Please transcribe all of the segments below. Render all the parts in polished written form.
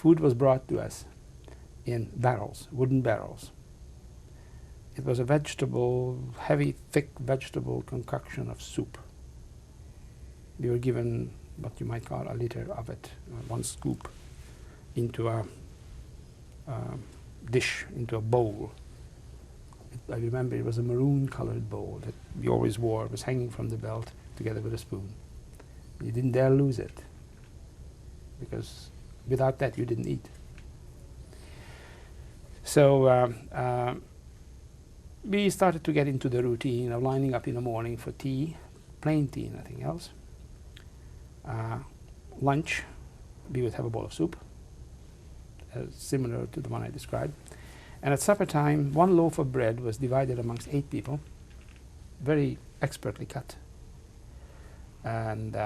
Food was brought to us in barrels, wooden barrels. It was a vegetable, heavy, thick vegetable concoction of soup. We were given what you might call a liter of it, one scoop, into a dish, into a bowl. I remember it was a maroon-colored bowl that we always wore. It was hanging from the belt together with a spoon. You didn't dare lose it, because without that you didn't eat. So we started to get into the routine of lining up in the morning for tea, plain tea, nothing else. Lunch, we would have a bowl of soup, similar to the one I described. And at supper time, one loaf of bread was divided amongst 8 people, very expertly cut. And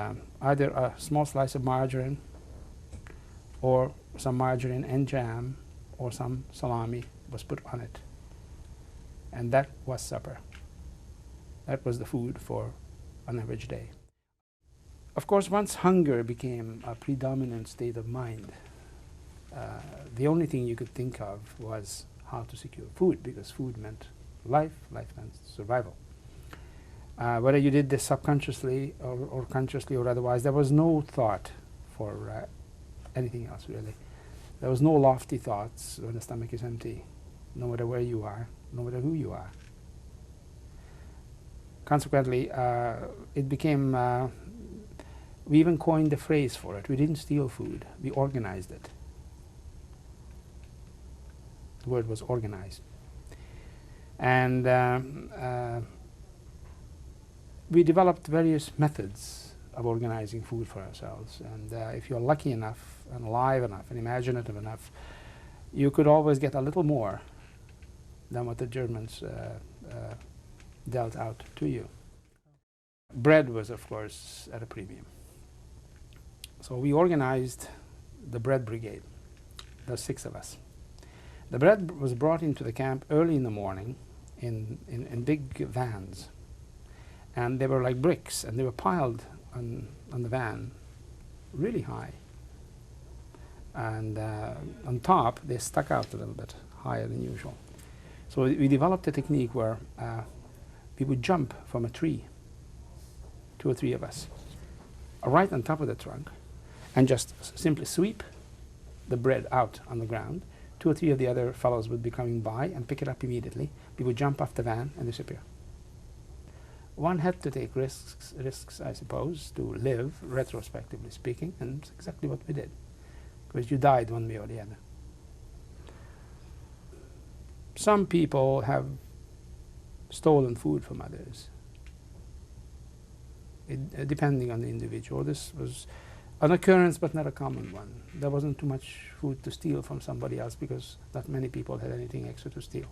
either a small slice of margarine, or some margarine and jam, or some salami was put on it. And that was supper. That was the food for an average day. Of course, once hunger became a predominant state of mind, the only thing you could think of was how to secure food, because food meant life, life meant survival. Whether you did this subconsciously or consciously or otherwise, there was no thought for anything else, really. There was no lofty thoughts when the stomach is empty, no matter where you are, no matter who you are. Consequently, it became, we even coined the phrase for it. We didn't steal food, we organized it. The word was organized. And we developed various methods of organizing food for ourselves. And if you're lucky enough and alive enough and imaginative enough, you could always get a little more than what the Germans dealt out to you. Bread was, of course, at a premium. So we organized the bread brigade. There were 6 of us. The bread was brought into the camp early in the morning in big vans. And they were like bricks, and they were piled on the van really high. And on top, they stuck out a little bit higher than usual. So we developed a technique where we would jump from a tree, 2 or 3 of us, right on top of the trunk, and just simply sweep the bread out on the ground. 2 or 3 of the other fellows would be coming by and pick it up immediately. We would jump off the van and disappear. One had to take risks, I suppose, to live, retrospectively speaking, and it's exactly what we did, because you died one way or the other. Some people have stolen food from others, depending on the individual. This was an occurrence, but not a common one. There wasn't too much food to steal from somebody else, because not many people had anything extra to steal.